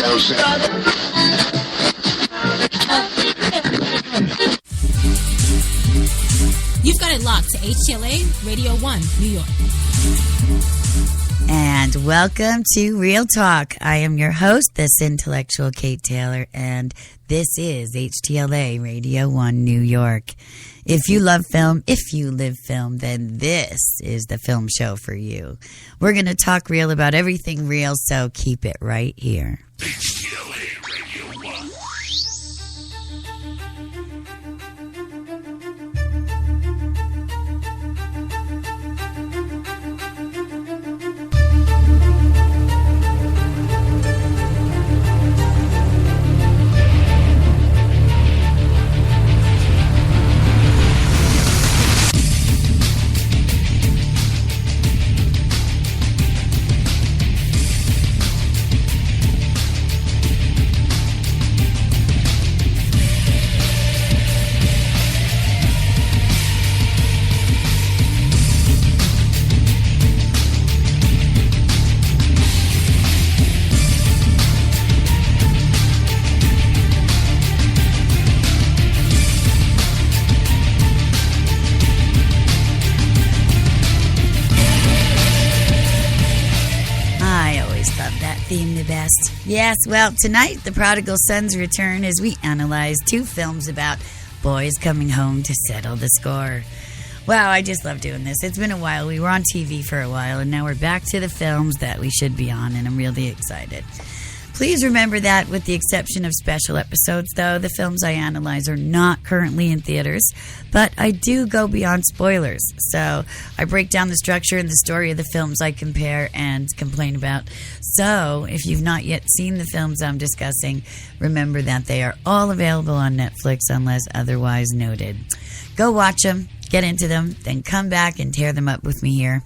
You've got it locked to HTLA Radio 1, New York. And welcome to Real Talk. I am your host, this intellectual Kate Taylor, and this is HTLA Radio 1, New York. If you love film, if you live film, then this is the film show for you. We're going to talk real about everything real, so keep it right here. HTLA Radio 1. Yes, well, tonight, The Prodigal Son's return as we analyze two films about boys coming home to settle the score. Wow, I just love doing this. It's been a while. We were on TV for a while, and now we're back to the films that we should be on, and I'm really excited. Please remember that with the exception of special episodes, though, the films I analyze are not currently in theaters, but I do go beyond spoilers. So I break down the structure and the story of the films I compare and complain about. So if you've not yet seen the films I'm discussing, remember that they are all available on Netflix unless otherwise noted. Go watch them, get into them, then come back and tear them up with me here.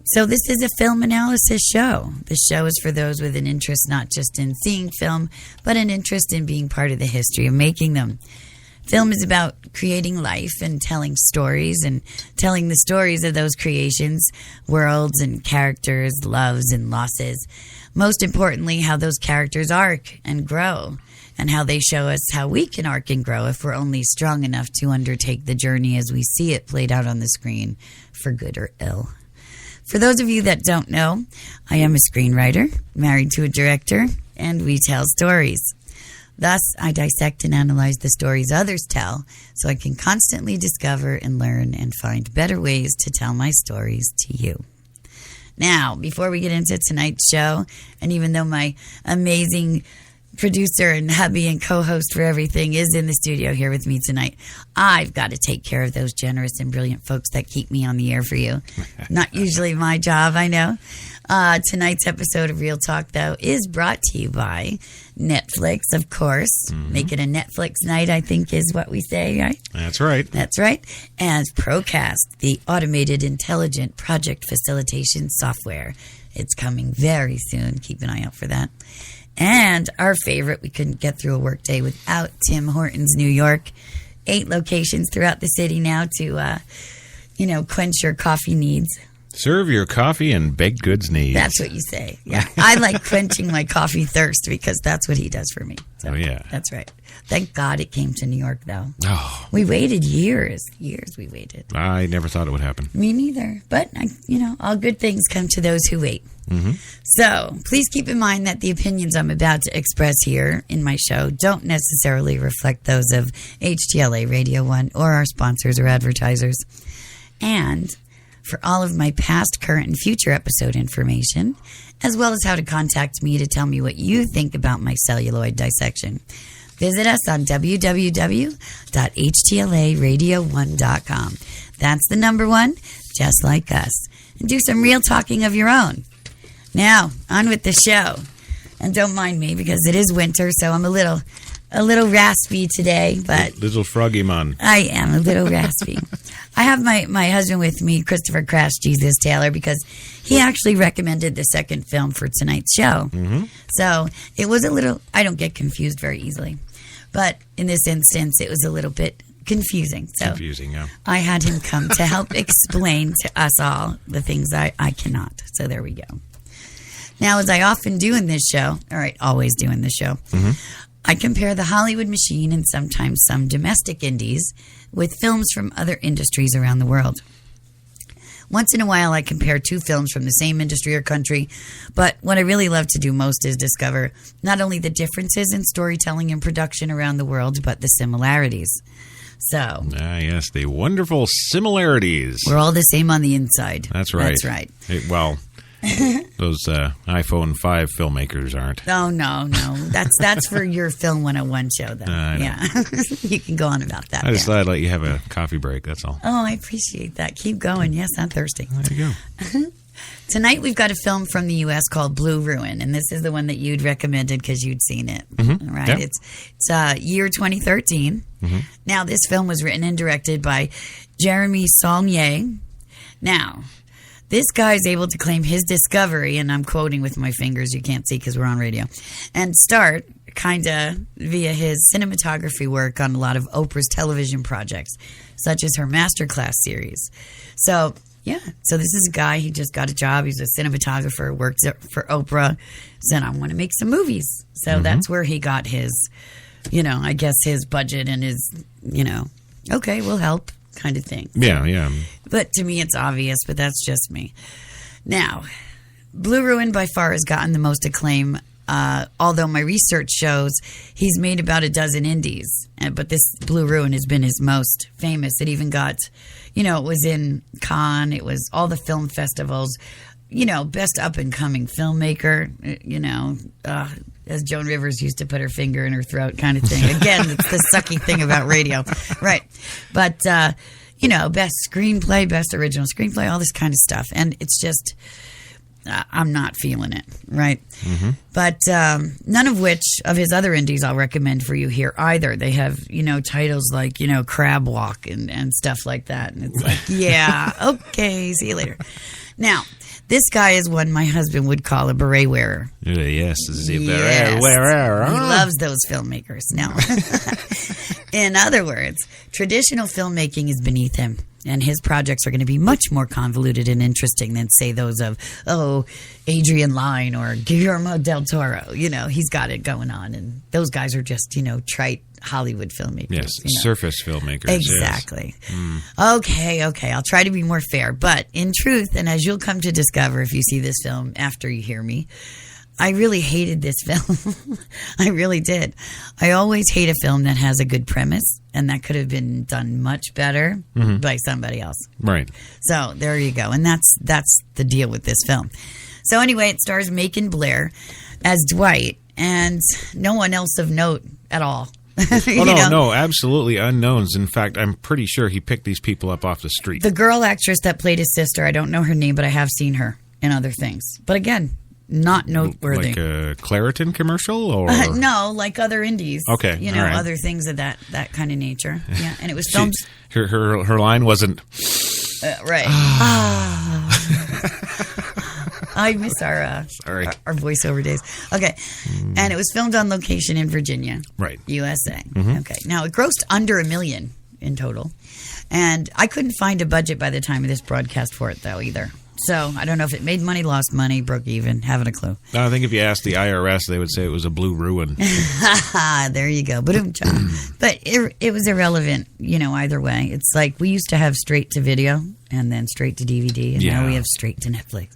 So this is a film analysis show. This show is for those with an interest not just in seeing film, but an interest in being part of the history of making them. Film is about creating life and telling stories and telling the stories of those creations, worlds and characters, loves and losses. Most importantly, how those characters arc and grow, and how they show us how we can arc and grow if we're only strong enough to undertake the journey as we see it played out on the screen, for good or ill. For those of you that don't know, I am a screenwriter, married to a director, and we tell stories. Thus, I dissect and analyze the stories others tell so I can constantly discover and learn and find better ways to tell my stories to you. Now, before we get into tonight's show, and even though my amazing producer and hubby and co-host for everything is in the studio here with me tonight, I've got to take care of those generous and brilliant folks that keep me on the air for you. Not usually my job, I know. Tonight's episode of Real Talk, though, is brought to you by Netflix, of course. Mm-hmm. Make it a Netflix night, I think is what we say, right? That's right. That's right. And Procast, the automated intelligent project facilitation software. It's coming very soon. Keep an eye out for that. And our favorite, we couldn't get through a workday without Tim Hortons, New York. 8 locations throughout the city now to, quench your coffee needs. Serve your coffee and baked goods needs. That's what you say. Yeah. I like quenching my coffee thirst because that's what he does for me. So, oh, yeah. That's right. Thank God it came to New York, though. Oh. We waited years. Years we waited. I never thought it would happen. Me neither. But, all good things come to those who wait. Mm-hmm. So, please keep in mind that the opinions I'm about to express here in my show don't necessarily reflect those of HTLA Radio 1 or our sponsors or advertisers. And for all of my past, current, and future episode information, as well as how to contact me to tell me what you think about my celluloid dissection, visit us on www.htlaradio1.com. That's the number 1, just like us. And do some real talking of your own. Now, on with the show. And don't mind me because it is winter, so I'm a little raspy today. But little froggy man. I am a little raspy. I have my husband with me, Christopher Crash Jesus Taylor, because he actually recommended the second film for tonight's show. Mm-hmm. So it was a little, I don't get confused very easily. But in this instance, it was a little bit confusing. So confusing, yeah. I had him come to help explain to us all the things I cannot. So there we go. Now, as I often do in this show, all right, always do in this show, I compare the Hollywood machine and sometimes some domestic indies with films from other industries around the world. Once in a while, I compare two films from the same industry or country, but what I really love to do most is discover not only the differences in storytelling and production around the world, but the similarities. So, yes, the wonderful similarities. we're all the same on the inside. That's right. That's right. Well, those iPhone 5 filmmakers aren't. Oh, no. That's for your Film 101 show, though. I know. Yeah. You can go on about that. I just thought I'd let you have a coffee break, that's all. Oh, I appreciate that. Keep going. Yes, I'm thirsty. There you go. Tonight we've got a film from the U.S. called Blue Ruin, and this is the one that you'd recommended because you'd seen it. Right? Yeah. It's year 2013. Now, this film was written and directed by Jeremy Saulnier. Now, this guy is able to claim his discovery, and I'm quoting with my fingers, you can't see because we're on radio, and start kind of via his cinematography work on a lot of Oprah's television projects, such as her Masterclass series. So, yeah. So this is a guy, he just got a job. He's a cinematographer, works for Oprah, said, I want to make some movies. So that's where he got his, I guess his budget and his, okay, we'll help kind of thing. Yeah. But to me, it's obvious, but that's just me. Now, Blue Ruin by far has gotten the most acclaim, although my research shows he's made about a dozen indies. But this Blue Ruin has been his most famous. It even got, it was in Cannes. It was all the film festivals. Best up-and-coming filmmaker, as Joan Rivers used to put her finger in her throat kind of thing. Again, it's the sucky thing about radio. Right. But, best screenplay, best original screenplay, all this kind of stuff. And it's just, I'm not feeling it, right? But none of which of his other indies I'll recommend for you here either. They have, titles like, Crab Walk and stuff like that. And it's like, yeah, okay, see you later. Now, this guy is one my husband would call a beret wearer. Yes, Yes. wearer. He loves those filmmakers. No. In other words, traditional filmmaking is beneath him, and his projects are going to be much more convoluted and interesting than, say, those of, Adrian Lyne or Guillermo del Toro. He's got it going on, and those guys are just, trite Hollywood filmmakers. Yes, surface filmmakers. Exactly. Yes. Okay. I'll try to be more fair. But in truth, and as you'll come to discover if you see this film after you hear me, I really hated this film. I really did. I always hate a film that has a good premise, and that could have been done much better by somebody else. Right. So there you go. And that's the deal with this film. So anyway, it stars Macon Blair as Dwight and no one else of note at all. No, absolutely unknowns. In fact, I'm pretty sure he picked these people up off the street. The girl actress that played his sister, I don't know her name, but I have seen her in other things. But again, not noteworthy. Like a Claritin commercial? Or no, like other indies. Okay, all right. Other things of that kind of nature. Yeah, and it was filmed. Her line wasn't... right. I miss our voiceover days. Okay. And it was filmed on location in Virginia. Right. USA. Okay. Now, it grossed under $1 million in total. And I couldn't find a budget by the time of this broadcast for it, though, either. So, I don't know if it made money, lost money, broke even. Haven't a clue. I think if you asked the IRS, they would say it was a blue ruin. There you go. But it was irrelevant, either way. It's like we used to have straight to video and then straight to DVD, and now we have straight to Netflix.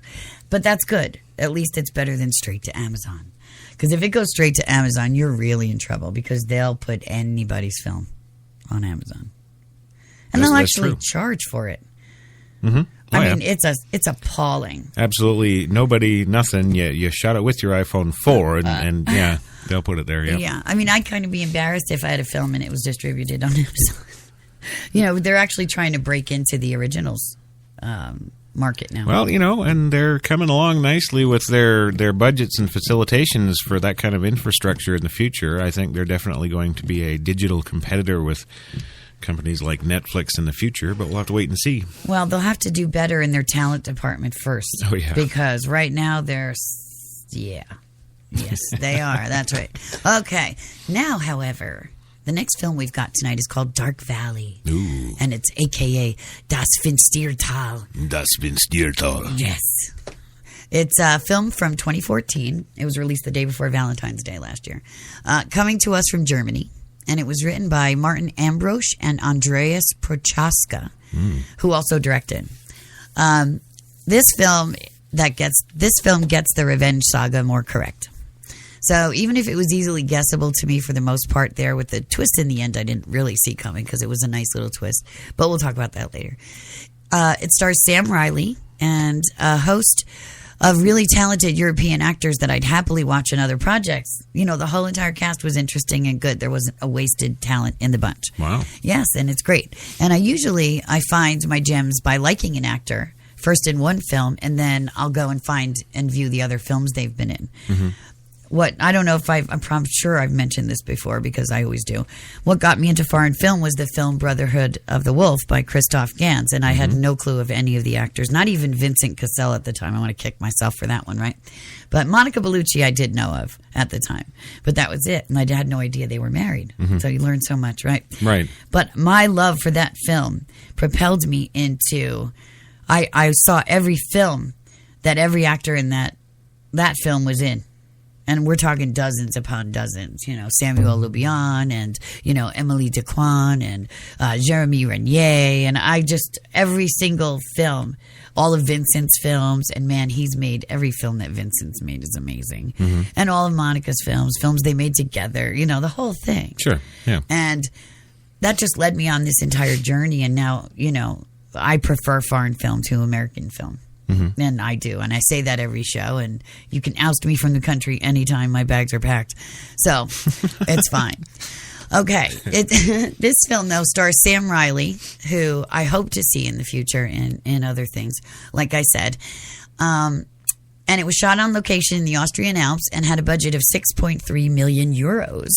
But that's good. At least it's better than straight to Amazon. Because if it goes straight to Amazon, you're really in trouble because they'll put anybody's film on Amazon. And they'll actually charge for it. I mean, it's appalling. Absolutely. Nobody, nothing. You shot it with your iPhone 4 and they'll put it there. Yeah. Yeah. I mean, I'd kind of be embarrassed if I had a film and it was distributed on Amazon. They're actually trying to break into the originals market now. Well, and they're coming along nicely with their budgets and facilitations for that kind of infrastructure in the future. I think they're definitely going to be a digital competitor with companies like Netflix in the future, but we'll have to wait and see. Well, they'll have to do better in their talent department first. Oh, yeah. Because right now they're... Yeah. Yes, they are. That's right. Okay. Now, however... The next film we've got tonight is called Dark Valley. Ooh. And it's a.k.a. Das Finstiertal. Das Finstiertal. Yes. It's a film from 2014. It was released the day before Valentine's Day last year. Coming to us from Germany. And it was written by Martin Ambrosch and Andreas Prochaska, who also directed. This film gets the revenge saga more correct. So even if it was easily guessable to me for the most part there, with the twist in the end I didn't really see coming because it was a nice little twist. But we'll talk about that later. It stars Sam Riley and a host of really talented European actors that I'd happily watch in other projects. You know, the whole entire cast was interesting and good. There wasn't a wasted talent in the bunch. Wow. Yes, and it's great. And I find my gems by liking an actor first in one film, and then I'll go and find and view the other films they've been in. Mm-hmm. I don't know if I'm sure I've mentioned this before because I always do. What got me into foreign film was the film Brotherhood of the Wolf by Christoph Gans, and I had no clue of any of the actors, not even Vincent Cassel at the time. I want to kick myself for that one, right? But Monica Bellucci I did know of at the time, but that was it, and I had no idea they were married. So you learn so much, right? Right. But my love for that film propelled me into... I saw every film that every actor in that film was in. And we're talking dozens upon dozens, you know, Samuel Lubian and, you know, Emily Dequan and Jeremy Renier. And every single film, all of Vincent's films. And man, he's made every film that Vincent's made is amazing. And all of Monica's films they made together, you know, the whole thing. Sure, yeah. And that just led me on this entire journey. And now, you know, I prefer foreign film to American film. And I do. And I say that every show. And you can oust me from the country anytime my bags are packed. So it's fine. Okay. This film, though, stars Sam Riley, who I hope to see in the future in other things, like I said. And it was shot on location in the Austrian Alps and had a budget of 6.3 million euros.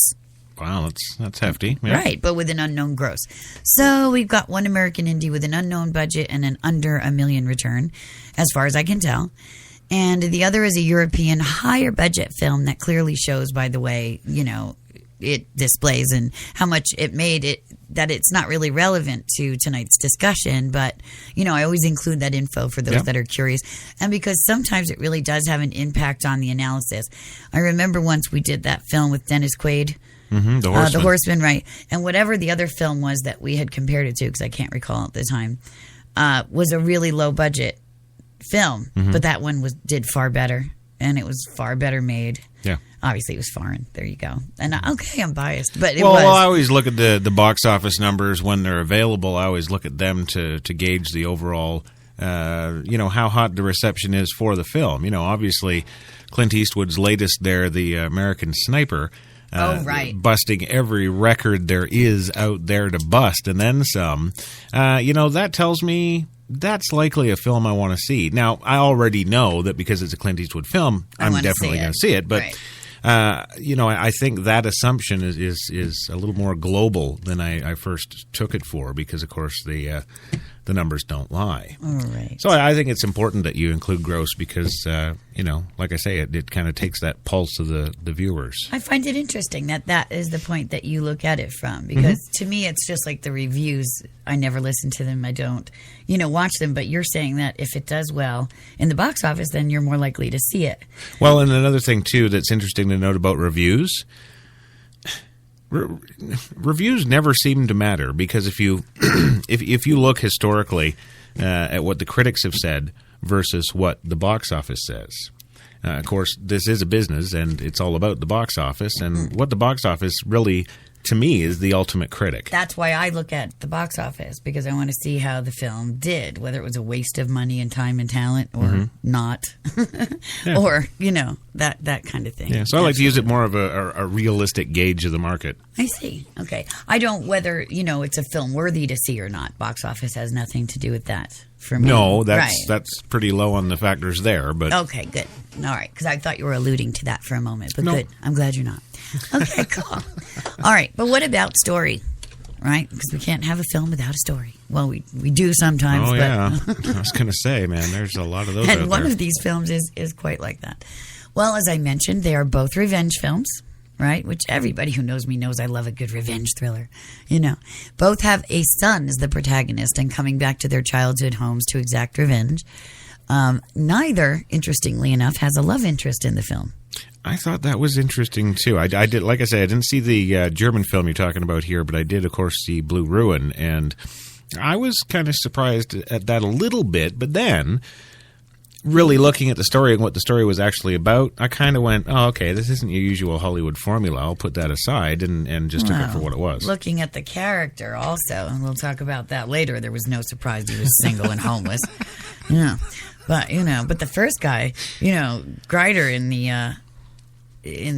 Wow, that's hefty. Yeah. Right, but with an unknown gross. So we've got one American indie with an unknown budget and an under $1 million return, as far as I can tell. And the other is a European higher budget film that clearly shows by the way, you know, it displays and how much it made it, that it's not really relevant to tonight's discussion. But, you know, I always include that info for those that are curious. And because sometimes it really does have an impact on the analysis. I remember once we did that film with Dennis Quaid. The Horseman, right. And whatever the other film was that we had compared it to, because I can't recall at the time, was a really low budget film. But that one did far better, and it was far better made. Yeah. Obviously, it was foreign. There you go. And okay, I'm biased, but it was. Well, I always look at the box office numbers when they're available. I always look at them to gauge the overall, you know, how hot the reception is for the film. You know, obviously, Clint Eastwood's latest there, The American Sniper, busting every record there is out there to bust, and then some. You know, that tells me that's likely a film I want to see. Now, I already know that because it's a Clint Eastwood film, I'm definitely going to see it. But, you know, I think that assumption is a little more global than I first took it for because, of course, the numbers don't lie. All right. So I think it's important that you include gross because, you know, like I say, it kind of takes that pulse of the viewers. I find it interesting that is the point that you look at it from because to me it's just like the reviews. I never listen to them. I don't, you know, watch them. But you're saying that if it does well in the box office, then you're more likely to see it. Well, and another thing, too, that's interesting to note about reviews – reviews never seem to matter because if you if you look historically at what the critics have said versus what the box office says, of course this is a business and it's all about the box office, and what the box office really to me is the ultimate critic. That's why I look at the box office because I want to see how the film did, whether it was a waste of money and time and talent or not, or you know that kind of thing. Yeah, so I like to use it more of a realistic gauge of the market. I see. Okay, I don't whether you know it's a film worthy to see or not. Box office has nothing to do with that for me. No, that's pretty low on the factors there. But okay, good. All right, because I thought you were alluding to that for a moment, but good. I'm glad you're not. Okay, cool. All right, but what about story? Right? Because we can't have a film without a story. Well, we do sometimes. Oh, but yeah. I was going to say, man, there's a lot of those and out one there. of these films is quite like that. Well, as I mentioned, they are both revenge films, right? Which everybody who knows me knows I love a good revenge thriller. You know, both have a son as the protagonist and coming back to their childhood homes to exact revenge. Neither, interestingly enough, has a love interest in the film. I thought that was interesting too. I did, like I said, I didn't see the German film you're talking about here, but I did, of course, see Blue Ruin, and I was kind of surprised at that a little bit. But then, really looking at the story and what the story was actually about, I kind of went, "Oh, okay, this isn't your usual Hollywood formula. I'll put that aside," and just took it for what it was. Looking at the character, also, and we'll talk about that later. There was no surprise he was single and homeless. Yeah, but the first guy, Greider in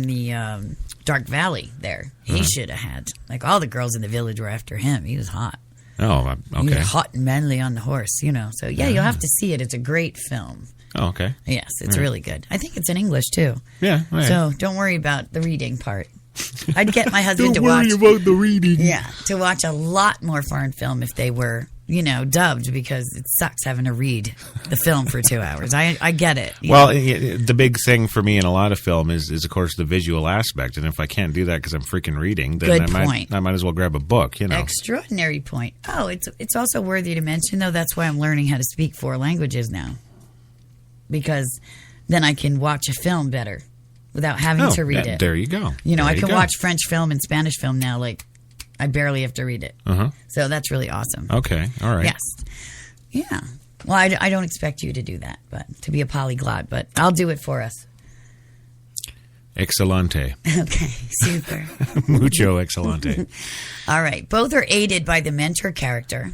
the Dark Valley there. He should have had, like, all the girls in the village were after him. He was hot. Oh, okay. He was hot and manly on the horse, So, yeah, you'll have to see it. It's a great film. Oh, okay. Yes, it's really good. I think it's in English, too. Yeah. Right. So don't worry about the reading part. I'd get my husband to watch. Don't worry about the reading. Yeah, to watch a lot more foreign film if they were, dubbed, because it sucks having to read the film for 2 hours. I get it. Well, the big thing for me in a lot of film is of course, the visual aspect. And if I can't do that because I'm freaking reading, then I might as well grab a book, Extraordinary point. Oh, it's also worthy to mention, though, that's why I'm learning how to speak 4 languages now. Because then I can watch a film better without having to read it. There you go. I can watch French film and Spanish film now, like, I barely have to read it. Uh-huh. So that's really awesome. Okay. All right. Yes. Yeah. Well, I don't expect you to do that, but to be a polyglot, but I'll do it for us. Excelente. Okay. Super. Mucho excelente. All right. Both are aided by the mentor character,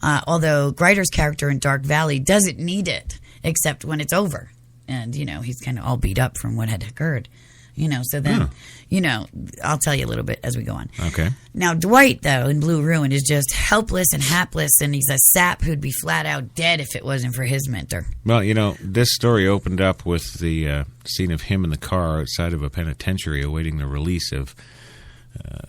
although Greider's character in Dark Valley doesn't need it, except when it's over. And, he's kind of all beat up from what had occurred. So then, I'll tell you a little bit as we go on. Okay. Now, Dwight, though, in Blue Ruin is just helpless and hapless, and he's a sap who'd be flat out dead if it wasn't for his mentor. Well, this story opened up with the scene of him in the car outside of a penitentiary awaiting the release of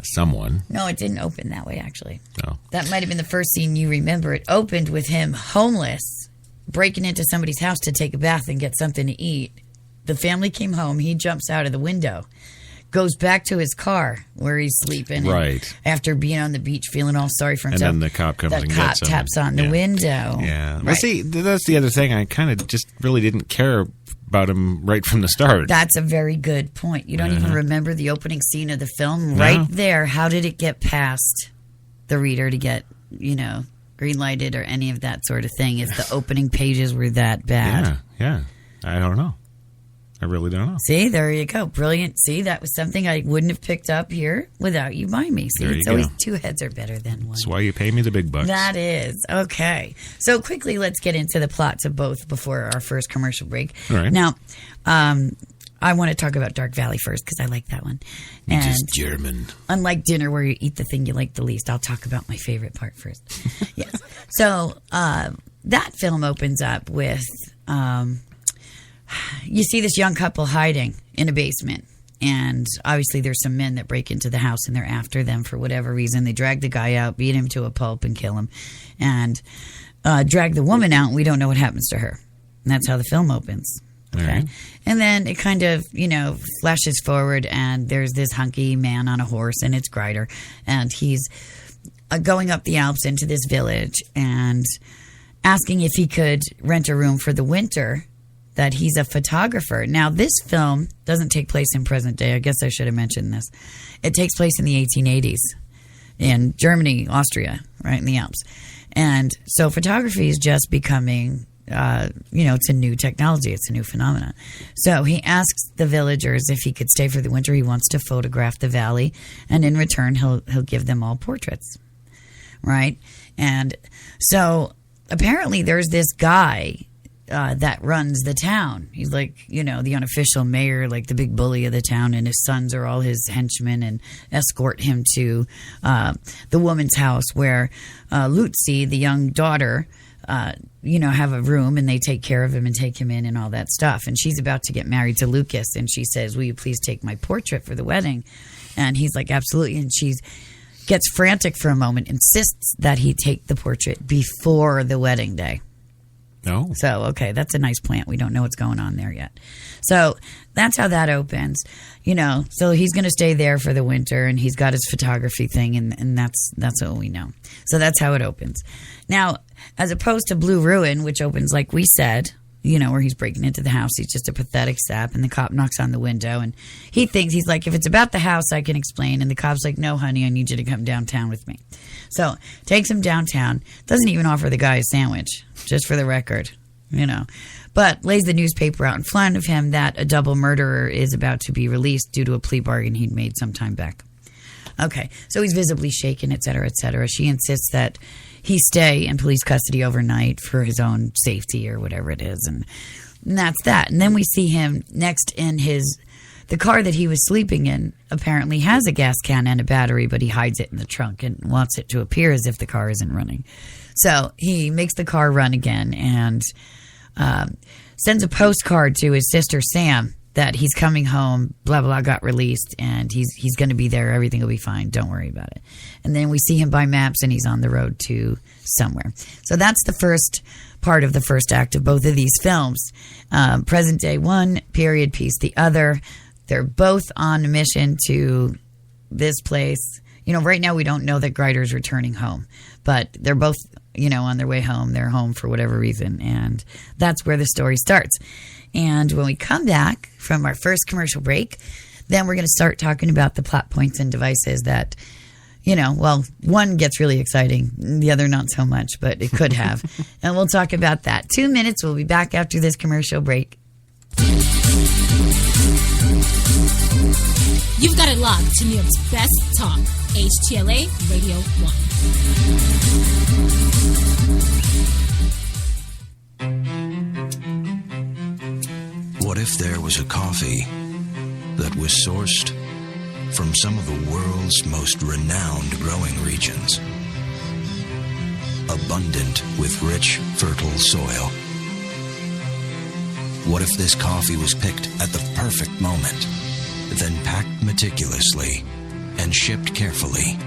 someone. No, it didn't open that way, actually. Oh. That might have been the first scene you remember. It opened with him homeless, breaking into somebody's house to take a bath and get something to eat. The family came home. He jumps out of the window, goes back to his car where he's sleeping. Right. After being on the beach, feeling all sorry for himself. And then the cop comes and gets him. The cop taps on the window. Yeah. Right. Well, see, that's the other thing. I kind of just really didn't care about him right from the start. That's a very good point. You don't even remember the opening scene of the film? Right there. How did it get past the reader to get, green-lighted or any of that sort of thing if the opening pages were that bad? Yeah. I don't know. I really don't know. See, there you go. Brilliant. See, that was something I wouldn't have picked up here without you by me. See, it's always 2 heads are better than one. That's why you pay me the big bucks. That is. Okay. So quickly, let's get into the plots of both before our first commercial break. All right. Now, I want to talk about Dark Valley first because I like that one. And it is German. Unlike dinner where you eat the thing you like the least, I'll talk about my favorite part first. Yes. So that film opens up with... you see this young couple hiding in a basement, and obviously there's some men that break into the house and they're after them for whatever reason. They drag the guy out, beat him to a pulp and kill him, and drag the woman out, and we don't know what happens to her. And that's how the film opens. Okay. Right. And then it kind of, flashes forward, and there's this hunky man on a horse, and it's Greider, and he's going up the Alps into this village and asking if he could rent a room for the winter, that he's a photographer. Now, this film doesn't take place in present day. I guess I should have mentioned this. It takes place in the 1880s in Germany, Austria, right in the Alps. And so photography is just becoming, it's a new technology. It's a new phenomenon. So he asks the villagers if he could stay for the winter. He wants to photograph the valley. And in return, he'll give them all portraits, right? And so apparently there's this guy that runs the town. He's like, the unofficial mayor, like the big bully of the town, and his sons are all his henchmen and escort him to the woman's house where Lutzi, the young daughter, have a room, and they take care of him and take him in and all that stuff. And she's about to get married to Lucas, and she says, "Will you please take my portrait for the wedding?" And he's like, "Absolutely." And she gets frantic for a moment, insists that he take the portrait before the wedding day. No. So, okay, that's a nice plant. We don't know what's going on there yet. So that's how that opens. So he's going to stay there for the winter, and he's got his photography thing, and that's what we know. So that's how it opens. Now, as opposed to Blue Ruin, which opens, like we said, where he's breaking into the house. He's just a pathetic sap, and the cop knocks on the window, and he's like, if it's about the house, I can explain. And the cop's like, no, honey, I need you to come downtown with me. So takes him downtown, doesn't even offer the guy a sandwich, just for the record, but lays the newspaper out in front of him that a double murderer is about to be released due to a plea bargain he'd made some time back. Okay, so he's visibly shaken, et cetera, et cetera. She insists that he stay in police custody overnight for his own safety or whatever it is, and that's that. And then we see him next in the car that he was sleeping in apparently has a gas can and a battery, but he hides it in the trunk and wants it to appear as if the car isn't running. So he makes the car run again and sends a postcard to his sister Sam that he's coming home, blah, blah, got released, and he's going to be there. Everything will be fine. Don't worry about it. And then we see him by maps, and he's on the road to somewhere. So that's the first part of the first act of both of these films. Present day one, period piece the other. They're both on a mission to this place. Right now we don't know that Greider's returning home, but they're both, on their way home. They're home for whatever reason, and that's where the story starts. And when we come back from our first commercial break, then we're going to start talking about the plot points and devices that, one gets really exciting, the other not so much, but it could have. And we'll talk about that. 2 minutes. We'll be back after this commercial break. You've got it locked to New York's best talk, HTLA Radio 1. What if there was a coffee that was sourced from some of the world's most renowned growing regions, abundant with rich, fertile soil? What if this coffee was picked at the perfect moment, then packed meticulously and shipped carefully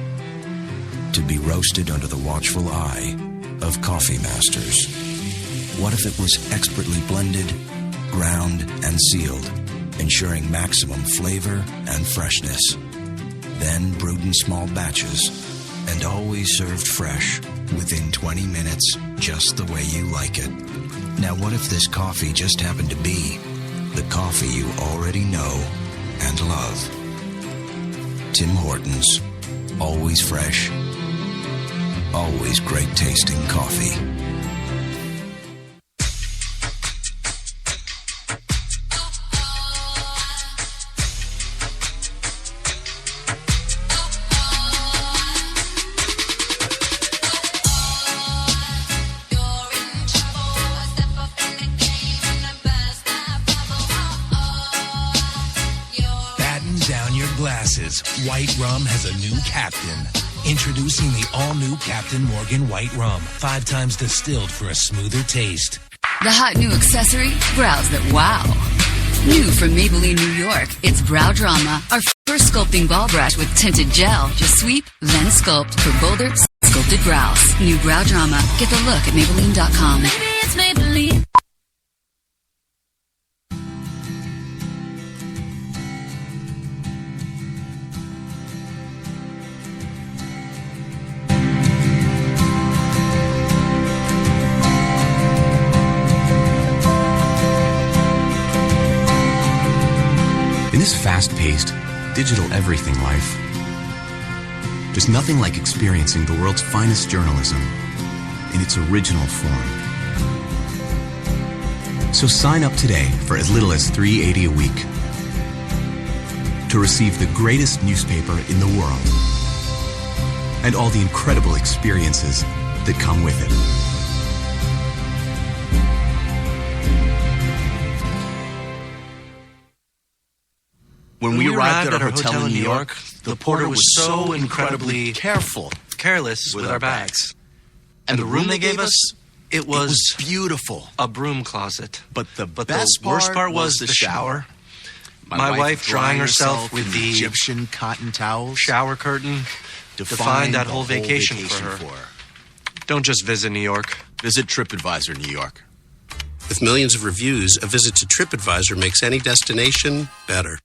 to be roasted under the watchful eye of coffee masters? What if it was expertly blended, ground, and sealed, ensuring maximum flavor and freshness, then brewed in small batches and always served fresh within 20 minutes, just the way you like it? Now, what if this coffee just happened to be the coffee you already know and love? Tim Hortons. Always fresh. Always great tasting coffee. White Rum has a new captain. Introducing the all-new Captain Morgan White Rum. 5 times distilled for a smoother taste. The hot new accessory, brows that wow. New from Maybelline, New York, it's Brow Drama, our first sculpting ball brush with tinted gel. Just sweep, then sculpt for bolder, sculpted brows. New Brow Drama. Get the look at Maybelline.com. Maybe it's Maybelline. In this fast-paced, digital everything life, there's nothing like experiencing the world's finest journalism in its original form. So sign up today for as little as $3.80 a week to receive the greatest newspaper in the world and all the incredible experiences that come with it. When we arrived at our hotel in New York, the porter was so incredibly careless with our bags. And the room they gave us, it was beautiful. A broom closet. But the worst part was the shower. My wife drying herself with the Egyptian cotton towels. Shower curtain defined that whole vacation for her. Don't just visit New York. Visit TripAdvisor New York. With millions of reviews, a visit to TripAdvisor makes any destination better.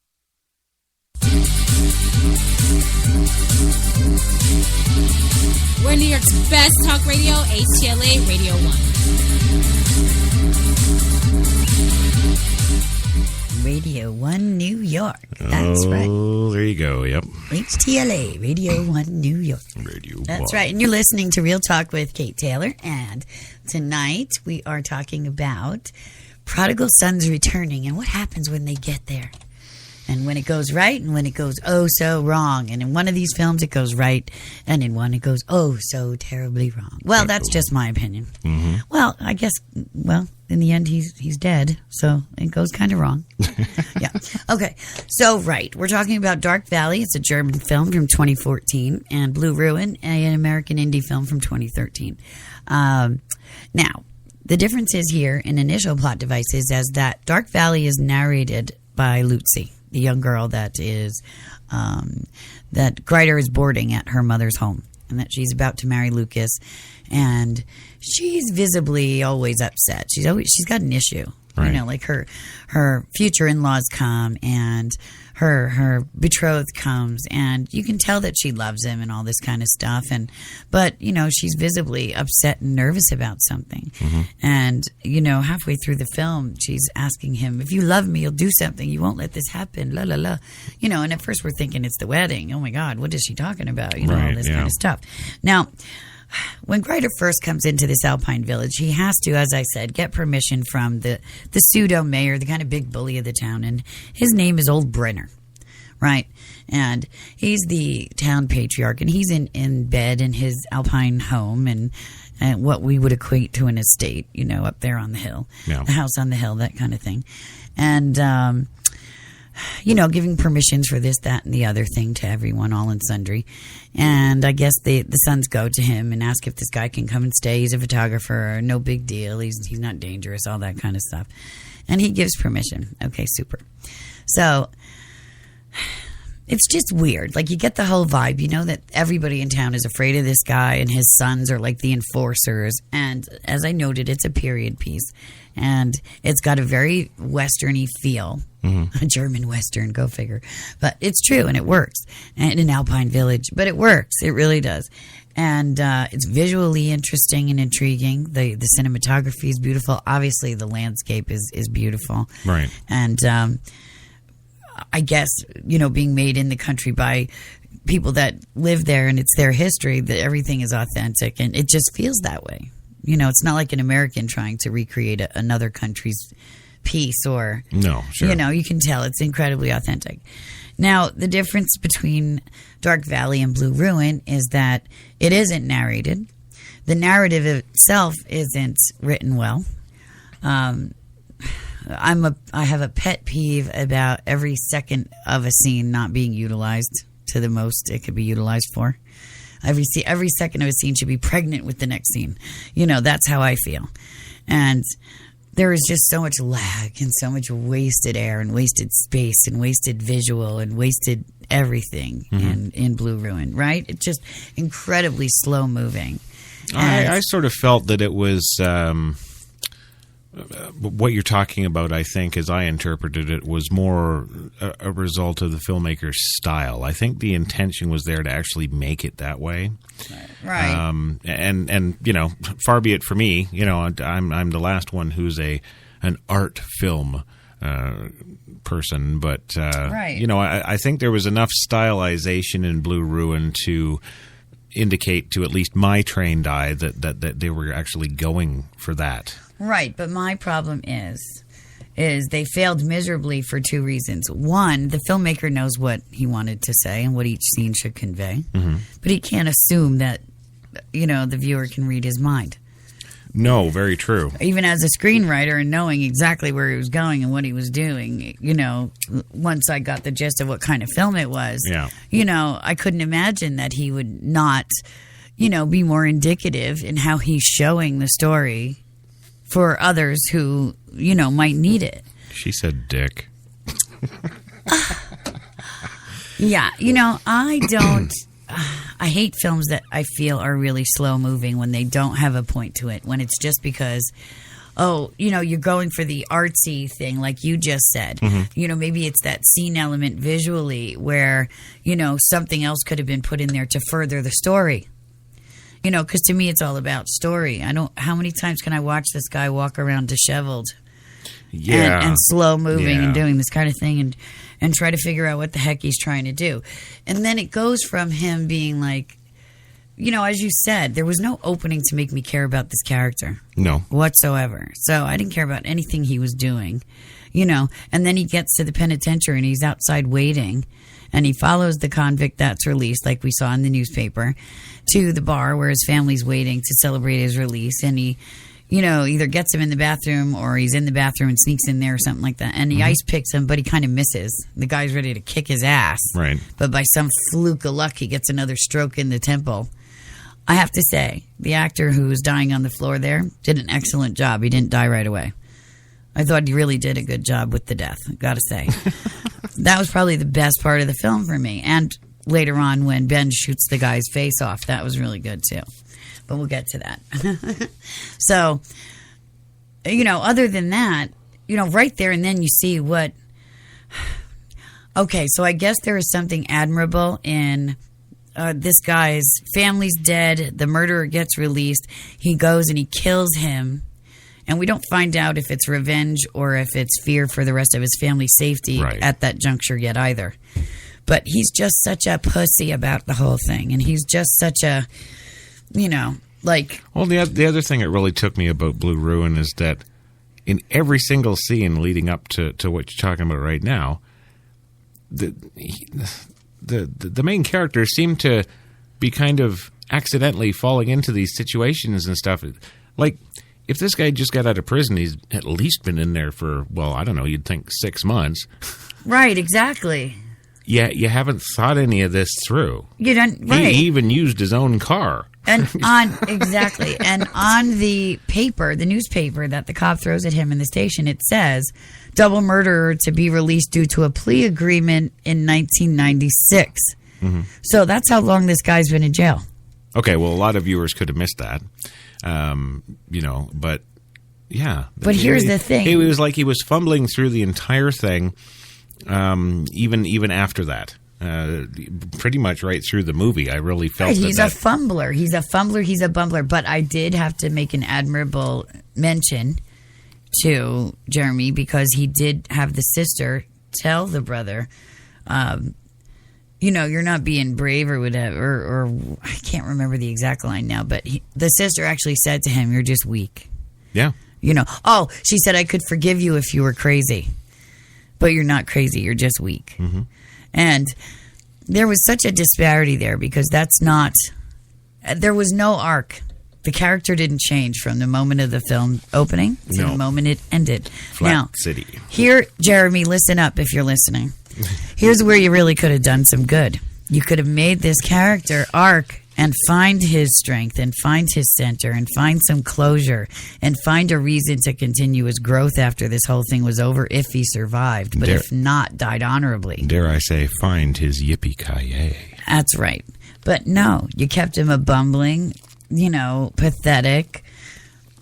We're New York's best talk radio, HTLA Radio 1. Radio 1 New York. That's right. Oh, there you go. Yep. HTLA, Radio 1 New York. Radio That's 1. right. And you're listening to Real Talk with Kate Taylor. And tonight we are talking about prodigal sons returning and what happens when they get there. And when it goes right and when it goes oh so wrong. And in one of these films it goes right and in one it goes oh so terribly wrong. Well, that's just my opinion. Mm-hmm. Well, I guess, in the end he's dead. So it goes kind of wrong. Yeah. Okay. So, right. We're talking about Dark Valley. It's a German film from 2014. And Blue Ruin, an American indie film from 2013. Now, the difference is here in initial plot devices as that Dark Valley is narrated by Lucy, the young girl that is that Greider is boarding at her mother's home, and that she's about to marry Lucas, and she's visibly always upset. She's got an issue, right. Like her future in-laws come, and her betrothed comes, and you can tell that she loves him and all this kind of stuff, but she's visibly upset and nervous about something. Mm-hmm. And halfway through the film she's asking him, if you love me you'll do something, you won't let this happen, la la la, and at first we're thinking it's the wedding. Oh my god, what is she talking about? Right, all this yeah. kind of stuff. Now, when Greider first comes into this Alpine village, he has to, as I said, get permission from the pseudo mayor, the kind of big bully of the town, and his name is Old Brenner, right? And he's the town patriarch, and he's in bed in his Alpine home, and what we would equate to an estate, up there on the hill, yeah. The house on the hill, that kind of thing, and giving permissions for this, that, and the other thing to everyone, all and sundry. And I guess the sons go to him and ask if this guy can come and stay. He's a photographer, no big deal. He's not dangerous, all that kind of stuff. And he gives permission. Okay, super. So it's just weird. Like, you get the whole vibe, that everybody in town is afraid of this guy, and his sons are like the enforcers. And as I noted, it's a period piece, and it's got a very Western-y feel. Mm-hmm. A German Western, go figure. But it's true, and it works. And an Alpine village, but it works. It really does. And it's visually interesting and intriguing. The cinematography is beautiful. Obviously, the landscape is beautiful. Right. And I guess, being made in the country by people that live there, and it's their history, that everything is authentic, and it just feels that way. It's not like an American trying to recreate another country's piece, or no, sure. You can tell it's incredibly authentic. Now, the difference between Dark Valley and Blue Ruin is that it isn't narrated. The narrative itself isn't written well. I have a pet peeve about every second of a scene not being utilized to the most it could be utilized for. Every second of a scene should be pregnant with the next scene. That's how I feel. And there is just so much lag and so much wasted air and wasted space and wasted visual and wasted everything in Blue Ruin, right? It's just incredibly slow moving. I sort of felt that it was what you're talking about, I think, as I interpreted it, was more a result of the filmmaker's style. I think the intention was there to actually make it that way. Right. And far be it for me, I'm the last one who's an art film person, but right. I think there was enough stylization in Blue Ruin to indicate to at least my trained eye that they were actually going for that. Right, but my problem is they failed miserably for two reasons. One, the filmmaker knows what he wanted to say and what each scene should convey, but he can't assume that the viewer can read his mind. No, very true. Even as a screenwriter and knowing exactly where he was going and what he was doing, once I got the gist of what kind of film it was, I couldn't imagine that he would not, be more indicative in how he's showing the story for others who, might need it. She said dick. Yeah, I hate films that I feel are really slow moving when they don't have a point to it, when it's just because, you're going for the artsy thing like you just said. Maybe it's that scene element visually where, something else could have been put in there to further the story. You know, because to me it's all about story. How many times can I watch this guy walk around disheveled and slow moving and doing this kind of thing and try to figure out what the heck he's trying to do. And then it goes from him being like, you know, as you said, there was no opening to make me care about this character. No. Whatsoever. So I didn't care about anything he was doing, you know. And then he gets to the penitentiary and he's outside waiting. And he follows the convict that's released, like we saw in the newspaper, to the bar where his family's waiting to celebrate his release. And he, you know, either gets him in the bathroom or he's in the bathroom and sneaks in there or something like that. And he ice picks him, but he kind of misses. The guy's ready to kick his ass. Right. But by some fluke of luck, he gets another stroke in the temple. I have to say, the actor who was dying on the floor there did an excellent job. He didn't die right away. I thought he really did a good job with the death, gotta say. That was probably the best part of the film for me. And later on when Ben shoots the guy's face off, that was really good too. But we'll get to that. So, you know, other than that, you know, right there and then you see what... Okay, so I guess there is something admirable in this guy's family's dead, the murderer gets released, he goes and he kills him, and we don't find out if it's revenge or if it's fear for the rest of his family's safety at that juncture yet either. But he's just such a pussy about the whole thing, and he's just such a, you know, like... Well, the other thing that really took me about Blue Ruin is that in every single scene leading up to what you're talking about right now, the main characters seem to be kind of accidentally falling into these situations and stuff. Like, if this guy just got out of prison, he's at least been in there for, well, I don't know, you'd think 6 months. Right, exactly. Yeah, you haven't thought any of this through. You don't, right. He even used his own car. And exactly. And on the paper, the newspaper that the cop throws at him in the station, it says, double murderer to be released due to a plea agreement in 1996. Mm-hmm. So that's how long this guy's been in jail. Okay, well, a lot of viewers could have missed that. You know, but yeah. But here's the thing. It was like he was fumbling through the entire thing, even after that. Pretty much right through the movie, I really felt he's a fumbler. He's a fumbler. He's a bumbler. But I did have to make an admirable mention to Jeremy because he did have the sister tell the brother, you know, you're not being brave or whatever, or I can't remember the exact line now, but the sister actually said to him, you're just weak. Yeah. You know, she said, I could forgive you if you were crazy, but you're not crazy. You're just weak. Mm-hmm. And there was such a disparity there because there was no arc. The character didn't change from the moment of the film opening to the moment it ended. Flat City. Here, Jeremy, listen up if you're listening. Here's where you really could have done some good. You could have made this character arc and find his strength and find his center and find some closure and find a reason to continue his growth after this whole thing was over if he survived. But if not, died honorably. Dare I say, find his yippee-ki-yay. That's right. But no, you kept him a bumbling, you know, pathetic,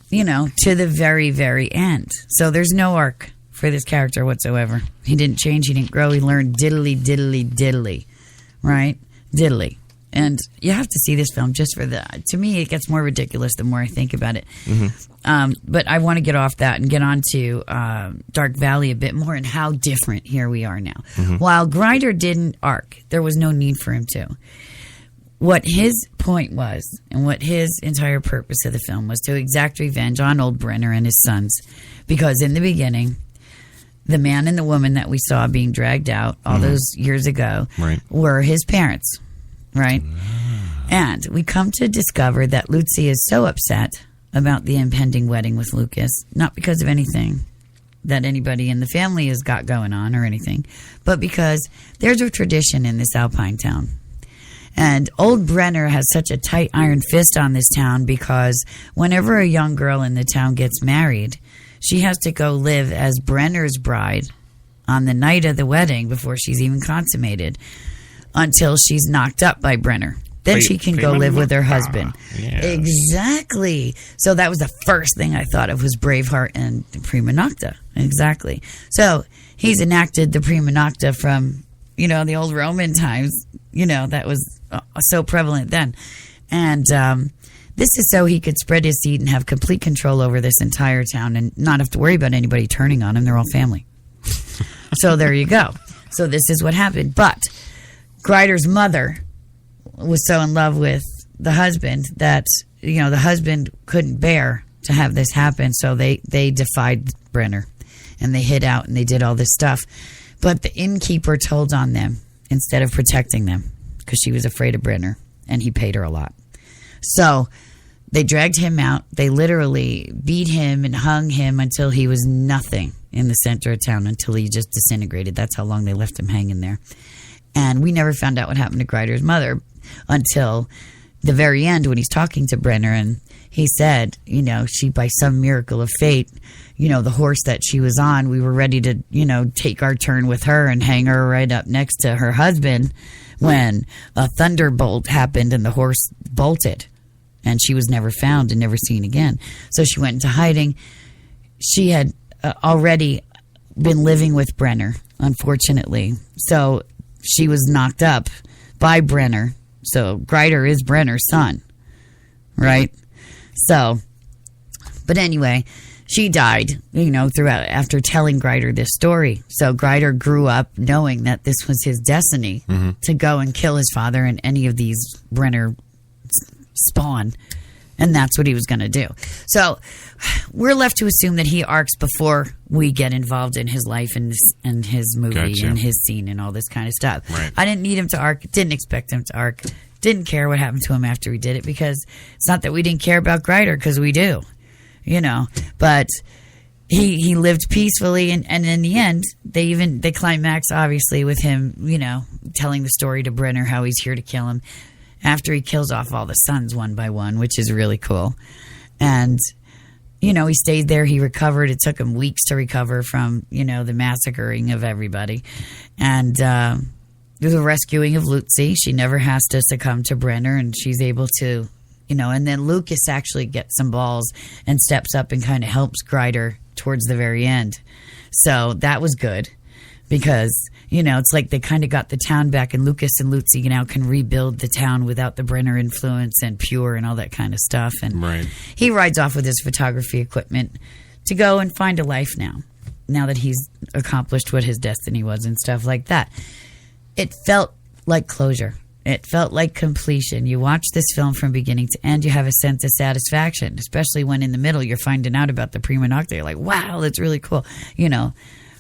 you know, to the very, very end. So there's no arc for this character whatsoever. He didn't change. He didn't grow. He learned diddly, right? Diddly. And you have to see this film just for that. To me, it gets more ridiculous the more I think about it. Mm-hmm. But I want to get off that and get on to Dark Valley a bit more and how different here we are now. Mm-hmm. While Grinder didn't arc, there was no need for him to. What his point was and what his entire purpose of the film was to exact revenge on old Brenner and his sons. Because in the beginning, the man and the woman that we saw being dragged out all those years ago were his parents. Right? And we come to discover that Lucy is so upset about the impending wedding with Lucas, not because of anything that anybody in the family has got going on or anything, but because there's a tradition in this Alpine town. And old Brenner has such a tight iron fist on this town because whenever a young girl in the town gets married, she has to go live as Brenner's bride on the night of the wedding before she's even consummated, until she's knocked up by Brenner. Then she can go live with her husband. Yes. Exactly. So that was the first thing I thought of was Braveheart and Prima Nocta. Exactly. So he's enacted the Prima Nocta from, you know, the old Roman times. You know, that was so prevalent then. And This is so he could spread his seed and have complete control over this entire town and not have to worry about anybody turning on him. They're all family. So there you go. So this is what happened. But Grider's mother was so in love with the husband that, the husband couldn't bear to have this happen. So they defied Brenner and they hid out and they did all this stuff. But the innkeeper told on them instead of protecting them because she was afraid of Brenner and he paid her a lot. So they dragged him out. They literally beat him and hung him until he was nothing in the center of town, until he just disintegrated. That's how long they left him hanging there. And we never found out what happened to Grider's mother until the very end when he's talking to Brenner. And he said, she, by some miracle of fate, the horse that she was on, we were ready to, take our turn with her and hang her right up next to her husband when a thunderbolt happened and the horse bolted. And she was never found and never seen again. So she went into hiding. She had already been living with Brenner, unfortunately. So she was knocked up by Brenner. So Grider is Brenner's son, right? So, but anyway, she died, throughout after telling Grider this story. So Grider grew up knowing that this was his destiny to go and kill his father and any of these Brenner spawn, and that's what he was going to do. So we're left to assume that he arcs before we get involved in his life and his movie and his scene and all this kind of stuff. Right. I didn't need him to arc, didn't expect him to arc, didn't care what happened to him after he did it, because it's not that we didn't care about Grider, because we do, but he lived peacefully, and in the end they climax obviously with him telling the story to Brenner how he's here to kill him after he kills off all the sons one by one, which is really cool. And, he stayed there. He recovered. It took him weeks to recover from, the massacring of everybody. And the rescuing of Lucy. She never has to succumb to Brenner, and she's able to, and then Lucas actually gets some balls and steps up and kind of helps Grider towards the very end. So that was good. Because, it's like they kind of got the town back, and Lucas and Lucy now can rebuild the town without the Brenner influence and Pure and all that kind of stuff. And he rides off with his photography equipment to go and find a life now that he's accomplished what his destiny was and stuff like that. It felt like closure. It felt like completion. You watch this film from beginning to end, you have a sense of satisfaction, especially when in the middle you're finding out about the prima nocta. You're like, wow, that's really cool.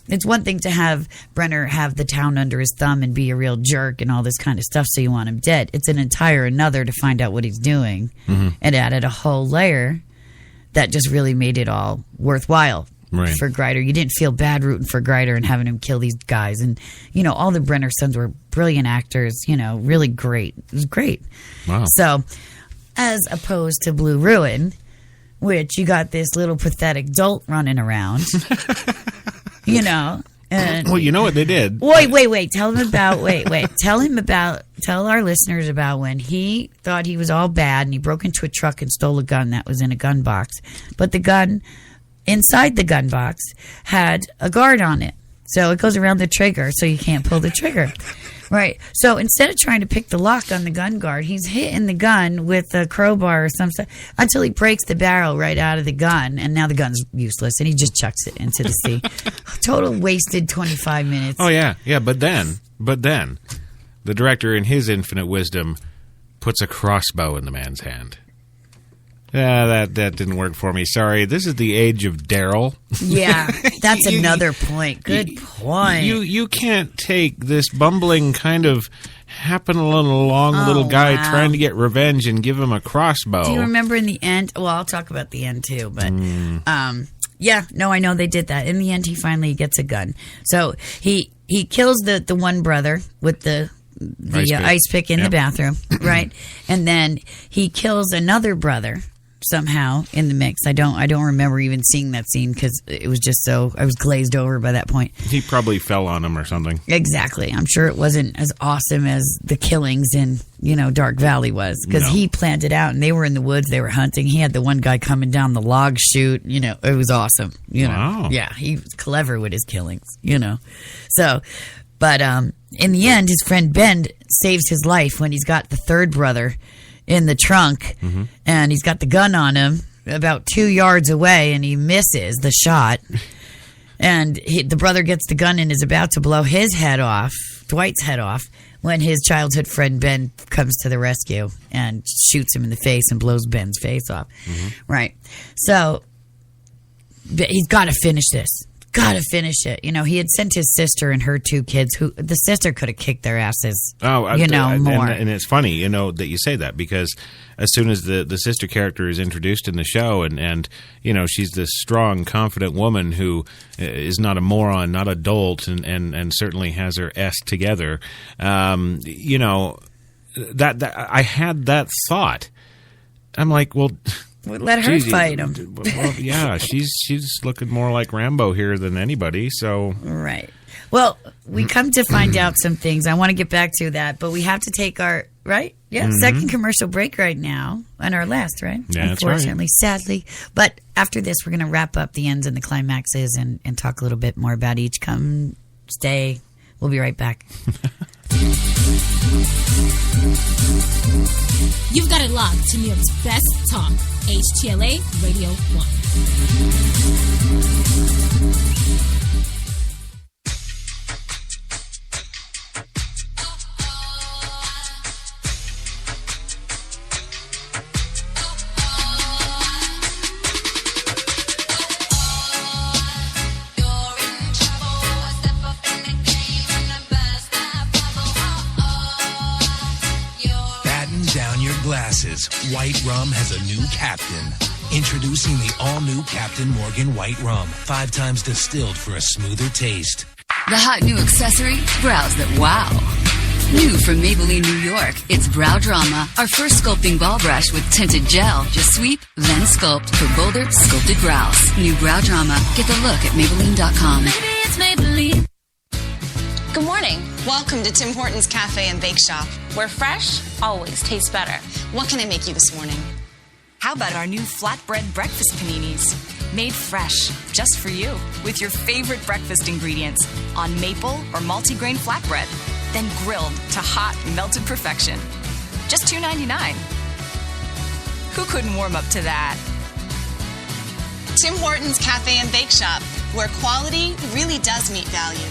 It's one thing to have Brenner have the town under his thumb and be a real jerk and all this kind of stuff, so you want him dead. It's an entire another to find out what he's doing. It added a whole layer that just really made it all worthwhile for Grider. You didn't feel bad rooting for Grider and having him kill these guys. And, all the Brenner sons were brilliant actors, really great. It was great. Wow. So, as opposed to Blue Ruin, which you got this little pathetic dolt running around... And well, you know what they did. Wait. Tell our listeners about when he thought he was all bad and he broke into a truck and stole a gun that was in a gun box. But the gun inside the gun box had a guard on it. So it goes around the trigger so you can't pull the trigger. Right. So instead of trying to pick the lock on the gun guard, he's hitting the gun with a crowbar or something until he breaks the barrel right out of the gun. And now the gun's useless and he just chucks it into the sea. Total wasted 25 minutes. Oh, yeah. Yeah. But then the director, in his infinite wisdom, puts a crossbow in the man's hand. Yeah, that didn't work for me. Sorry. This is the age of Daryl. Yeah, that's another point. Good point. You can't take this bumbling kind of happen along little guy trying to get revenge and give him a crossbow. Do you remember in the end? Well, I'll talk about the end too, but yeah, no, I know they did that. In the end, he finally gets a gun. So he kills the one brother with the ice pick in the bathroom, right? And then he kills another brother somehow in the mix. I don't remember even seeing that scene because it was just so I was glazed over by that point. He probably fell on him or something. Exactly. I'm sure it wasn't as awesome as the killings in Dark Valley was, because he planned it out and they were in the woods, they were hunting. He had the one guy coming down the log chute. It was awesome. Wow. Yeah, he was clever with his killings. So, but in the end, his friend Ben saves his life when he's got the third brother in the trunk, and he's got the gun on him about 2 yards away, and he misses the shot. And the brother gets the gun and is about to blow his head off, Dwight's head off, when his childhood friend Ben comes to the rescue and shoots him in the face and blows Ben's face off. Right. So he's got to finish this. Got to finish it. You know, he had sent his sister and her 2 kids, who the sister could have kicked their asses, more. And it's funny, you know, that you say that, because as soon as the sister character is introduced in the show, and you know, she's this strong, confident woman who is not a moron, not a dolt, and certainly has her S together. You know, that I had that thought. I'm like, well, let her fight him. Well, yeah, she's looking more like Rambo here than anybody. So right. Well, we come to find out some things. I want to get back to that, but we have to take our second commercial break right now, and our last, right? Yeah, unfortunately, that's right. sadly. But after this, we're going to wrap up the ends and the climaxes and talk a little bit more about each. Come stay. We'll be right back. You've got it locked to New York's best talk, HTLA Radio 1. Glasses. White Rum has a new captain. Introducing the all-new Captain Morgan White Rum. 5 times distilled for a smoother taste. The hot new accessory? Brows that wow. New from Maybelline, New York, it's Brow Drama, our first sculpting ball brush with tinted gel. Just sweep, then sculpt for bolder, sculpted brows. New Brow Drama. Get the look at Maybelline.com. Maybe it's Maybelline. Good morning. Welcome to Tim Hortons Cafe and Bake Shop, where fresh always tastes better. What can I make you this morning? How about our new flatbread breakfast paninis? Made fresh, just for you, with your favorite breakfast ingredients on maple or multigrain flatbread, then grilled to hot, melted perfection. Just $2.99. Who couldn't warm up to that? Tim Hortons Cafe and Bake Shop, where quality really does meet value.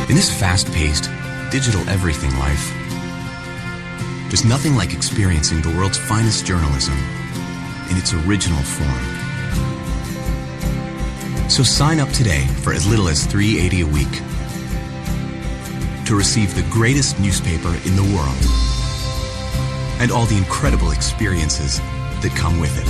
In this fast-paced, digital everything life, there's nothing like experiencing the world's finest journalism in its original form. So sign up today for as little as $3.80 a week to receive the greatest newspaper in the world and all the incredible experiences that come with it.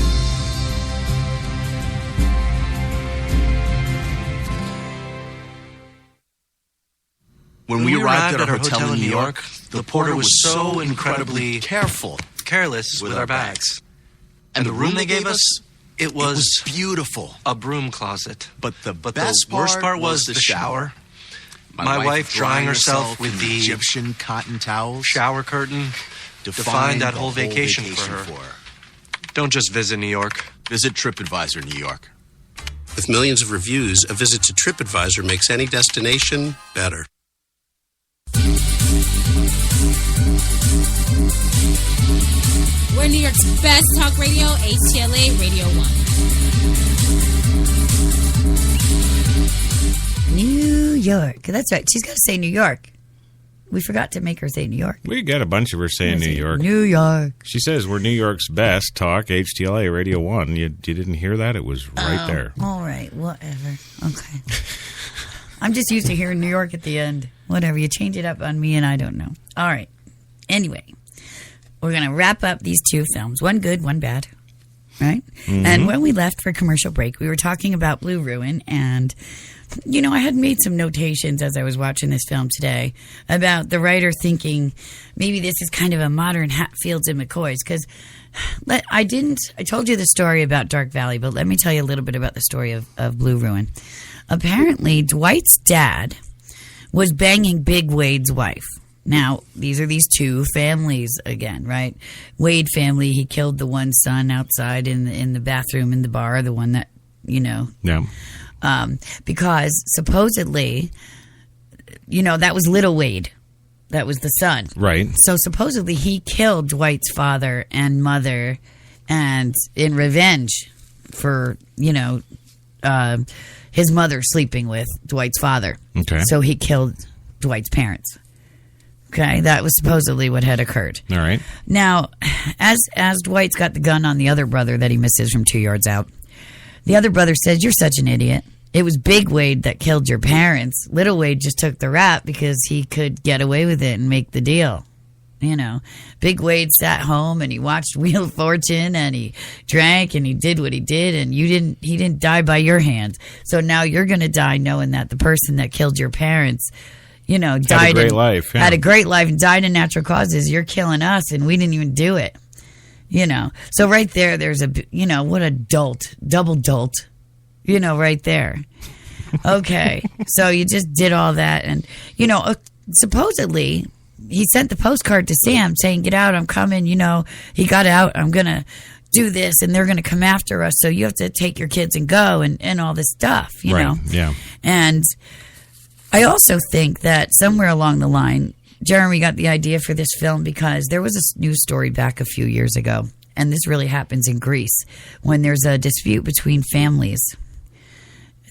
When we arrived at our hotel in New York, the porter was so incredibly careless with our bags. And the room they gave us, it was beautiful. A broom closet. But the worst part was the shower. My wife drying herself with the Egyptian cotton towels. Shower curtain defined that whole vacation for her. Don't just visit New York. Visit TripAdvisor New York. With millions of reviews, a visit to TripAdvisor makes any destination better. We're New York's best talk radio, HTLA Radio 1. New York. That's right. She's got to say New York. We forgot to make her say New York. We got a bunch of her saying New York. New York. She says we're New York's best talk, HTLA Radio 1. You didn't hear that? It was right there. All right. Whatever. Okay. I'm just used to hearing New York at the end. Whatever. You change it up on me and I don't know. All right. Anyway, we're going to wrap up these 2 films. One good, one bad. right? Mhm. And when we left for commercial break, we were talking about Blue Ruin, and I had made some notations as I was watching this film today about the writer thinking maybe this is kind of a modern Hatfields and McCoys, because I told you the story about Dark Valley, but let me tell you a little bit about the story of Blue Ruin. Apparently, Dwight's dad was banging Big Wade's wife. Now, these are these two families again, right? Wade family, he killed the one son outside in the bathroom in the bar, the one that, Yeah. Because supposedly, that was little Wade. That was the son. Right. So supposedly he killed Dwight's father and mother, and in revenge for, his mother sleeping with Dwight's father. Okay. So he killed Dwight's parents. Okay, that was supposedly what had occurred. All right. Now, as Dwight's got the gun on the other brother that he misses from 2 yards out, the other brother says, "You're such an idiot. It was Big Wade that killed your parents. Little Wade just took the rap because he could get away with it and make the deal." Big Wade sat home and he watched Wheel of Fortune and he drank and he did what he did, and he didn't die by your hands. So now you're going to die knowing that the person that killed your parents, died had a great life. Yeah. Had a great life and died in natural causes. You're killing us and we didn't even do it. So right there's what a dolt, double dolt, right there. Okay. So you just did all that. And, supposedly he sent the postcard to Sam saying, "Get out, I'm coming." He got out. "I'm going to do this and they're going to come after us. So you have to take your kids and go," and all this stuff, Right. Yeah. And I also think that somewhere along the line, Jeremy got the idea for this film because there was a news story back a few years ago, and this really happens in Greece, when there's a dispute between families.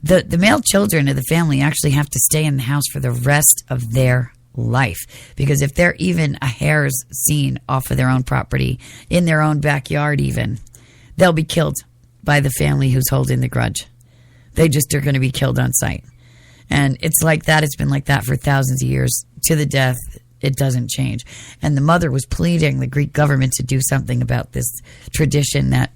The male children of the family actually have to stay in the house for the rest of their life, because if they're even a hair's seen off of their own property, in their own backyard even, they'll be killed by the family who's holding the grudge. They just are going to be killed on sight. And it's like that. It's been like that for thousands of years. To the death, it doesn't change. And the mother was pleading the Greek government to do something about this tradition that,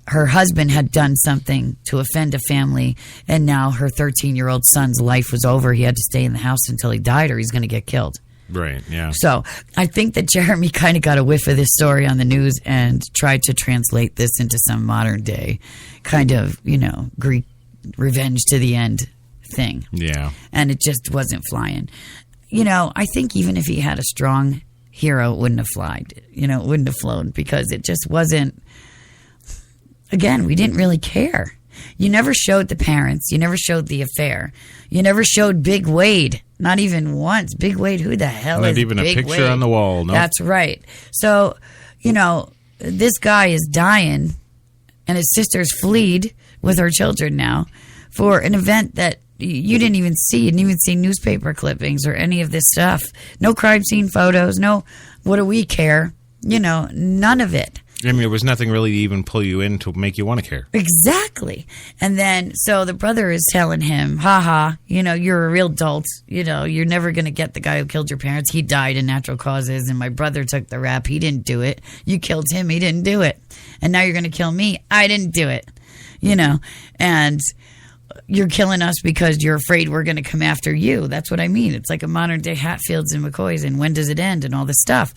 her husband had done something to offend a family, and now her 13-year-old son's life was over. He had to stay in the house until he died, or he's going to get killed. Right, yeah. So I think that Jeremy kind of got a whiff of this story on the news and tried to translate this into some modern day kind of, Greek revenge to the end thing. Yeah. And it just wasn't flying. I think even if he had a strong hero, it wouldn't have flied. It wouldn't have flown, because it just wasn't. Again, we didn't really care. You never showed the parents. You never showed the affair. You never showed Big Wade. Not even once. Big Wade, who the hell is Big Wade? Not even a picture on the wall. No. That's right. So, this guy is dying, and his sister's fleed with her children now for an event that you didn't even see. You didn't even see newspaper clippings or any of this stuff. No crime scene photos. No, what do we care? None of it. I mean, there was nothing really to even pull you in to make you want to care. Exactly. And then, so the brother is telling him, you're a real dolt. You're never going to get the guy who killed your parents. He died in natural causes, and my brother took the rap. He didn't do it. You killed him. He didn't do it. And now you're going to kill me. I didn't do it. And you're killing us because you're afraid we're going to come after you. That's what I mean. It's like a modern day Hatfields and McCoys, and when does it end, and all this stuff.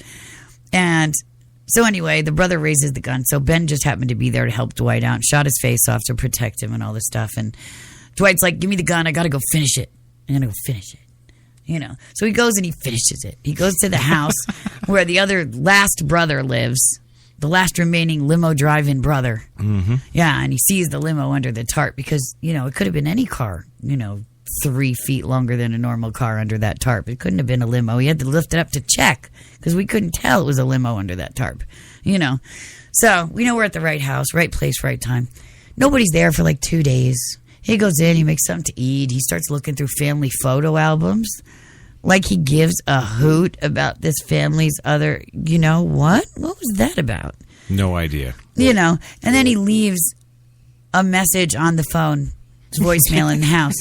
And so anyway, the brother raises the gun. So Ben just happened to be there to help Dwight out and shot his face off to protect him and all this stuff. And Dwight's like, "Give me the gun. I got to go finish it. I'm going to go finish it." So he goes and he finishes it. He goes to the house where the other last brother lives, the last remaining limo driving brother. Mm-hmm. Yeah, and he sees the limo under the tarp because, it could have been any car, 3 feet longer than a normal car under that tarp. It couldn't have been a limo. He had to lift it up to check because we couldn't tell it was a limo under that tarp, So we know we're at the right house, right place, right time. Nobody's there for like 2 days. He goes in, he makes something to eat. He starts looking through family photo albums. Like he gives a hoot about this family's other, what? What was that about? No idea. And then he leaves a message on the phone, voicemail in the house,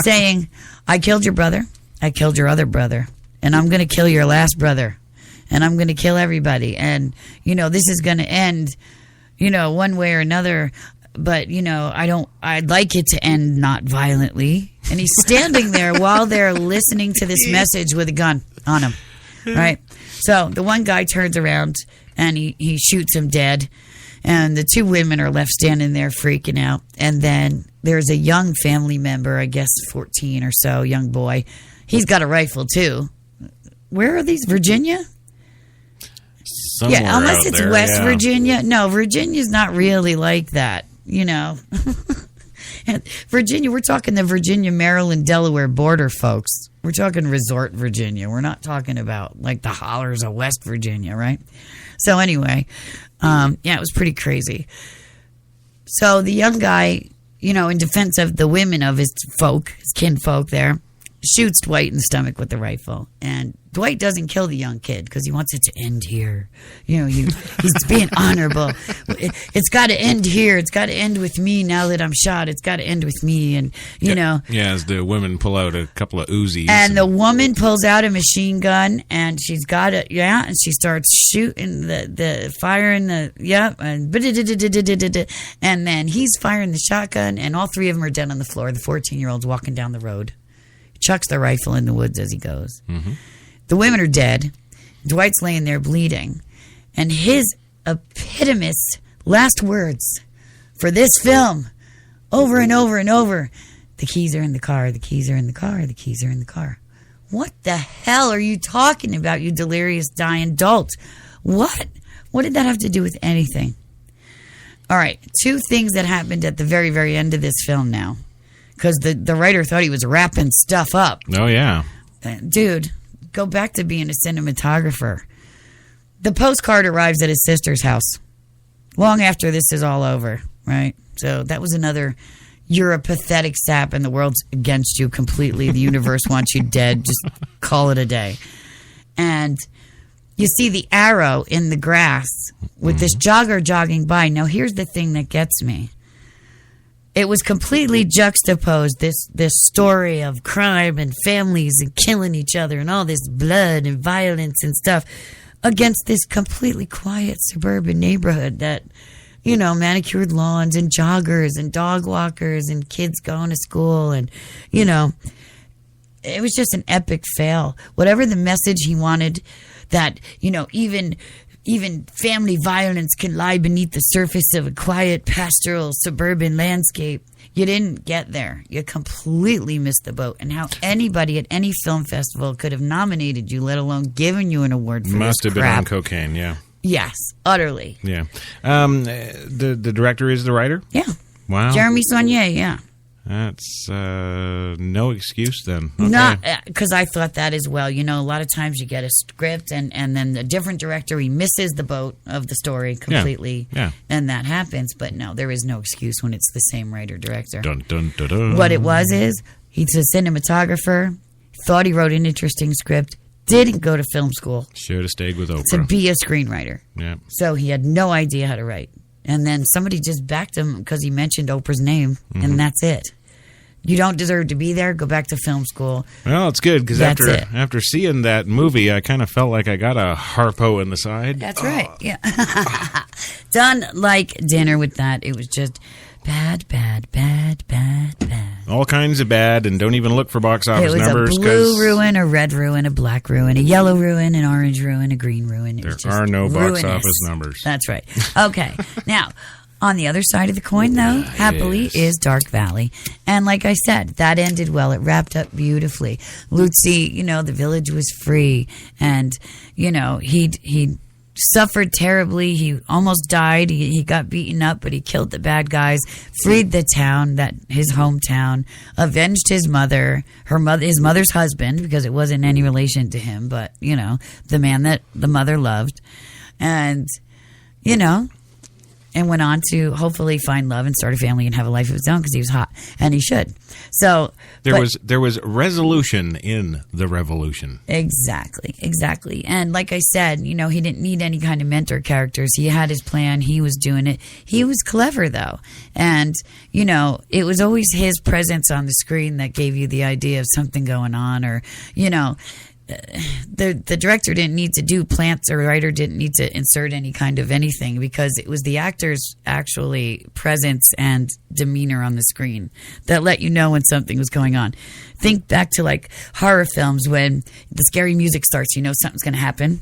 saying, "I killed your brother. I killed your other brother. And I'm going to kill your last brother. And I'm going to kill everybody. And, this is going to end, one way or another. But, I'd like it to end not violently. And he's standing there while they're listening to this message with a gun on him. Right? So the one guy turns around and he shoots him dead. And the two women are left standing there freaking out. And then there's a young family member, I guess 14 or so, young boy. He's got a rifle too. Where are these? Virginia? Somewhere unless it's there, West Virginia. No, Virginia's not really like that. Virginia, we're talking the Virginia, Maryland, Delaware border, folks. We're talking resort Virginia. We're not talking about like the hollers of West Virginia, right? So anyway, it was pretty crazy. So the young guy, in defense of the women of his kinfolk there, shoots Dwight in the stomach with the rifle. And Dwight doesn't kill the young kid because he wants it to end here. He's being honorable. It's got to end here. It's got to end with me now that I'm shot. It's got to end with me. And, Yeah, as the women pull out a couple of Uzis. And the woman pulls out a machine gun and she's got it. Yeah. And she starts shooting the firing and then he's firing the shotgun and all three of them are dead on the floor. The 14-year-old's walking down the road. Chucks the rifle in the woods as he goes. Mm-hmm. The women are dead. Dwight's laying there bleeding. And his epitomous last words for this film, over and over and over, the keys are in the car, the keys are in the car, the keys are in the car. What the hell are you talking about, you delirious dying dolt? What? What did that have to do with anything? All right, two things that happened at the very, very end of this film now. Because the writer thought he was wrapping stuff up. Oh, yeah. Dude, go back to being a cinematographer. The postcard arrives at his sister's house long after this is all over, right? So that was another, you're a pathetic sap and the world's against you completely. The universe wants you dead. Just call it a day. And you see the arrow in the grass with this jogger jogging by. Now, here's the thing that gets me. It was completely juxtaposed, this story of crime and families and killing each other and all this blood and violence and stuff against this completely quiet suburban neighborhood that, manicured lawns and joggers and dog walkers and kids going to school and, it was just an epic fail. Whatever the message he wanted that, even family violence can lie beneath the surface of a quiet, pastoral, suburban landscape. You didn't get there. You completely missed the boat. And how anybody at any film festival could have nominated you, let alone given you an award for Must this have crap. been on cocaine, yeah. Yes, utterly. Yeah. The director is the writer? Yeah. Wow. Jeremy Saulnier, yeah. That's no excuse then. Okay. Not because I thought that as well. A lot of times you get a script and then a different director, he misses the boat of the story completely. Yeah. And that happens. But no, there is no excuse when it's the same writer-director. Dun, dun, dun, dun. What it was is he's a cinematographer, thought he wrote an interesting script, didn't go to film school. Should have stayed with Oprah. To be a screenwriter. Yeah. So he had no idea how to write. And then somebody just backed him because he mentioned Oprah's name, and that's it. You don't deserve to be there. Go back to film school. Well, it's good because after seeing that movie, I kind of felt like I got a Harpo in the side. That's right. Yeah. Done like dinner with that. It was just bad, bad, bad, bad, bad. All kinds of bad, and don't even look for box office numbers. It was a blue ruin, a red ruin, a black ruin, a yellow ruin, an orange ruin, a green ruin. There are no box office numbers. That's right. Okay. Now, on the other side of the coin, though, happily, is Dark Valley. And like I said, that ended well. It wrapped up beautifully. Lutzi, the village was free. And, he suffered terribly. He almost died. He got beaten up, but he killed the bad guys, freed the town, his hometown, avenged his mother, his mother's husband, because it wasn't any relation to him, but, the man that the mother loved. And, and went on to hopefully find love and start a family and have a life of his own because he was hot, and he should. So there was resolution in the revolution. Exactly. And like I said, he didn't need any kind of mentor characters. He had his plan. He was doing it. He was clever though, and it was always his presence on the screen that gave you the idea of something going on, or the director didn't need to do plants, or the writer didn't need to insert any kind of anything, because it was the actor's actually presence and demeanor on the screen that let you know when something was going on. Think back to like horror films when the scary music starts, you know something's going to happen.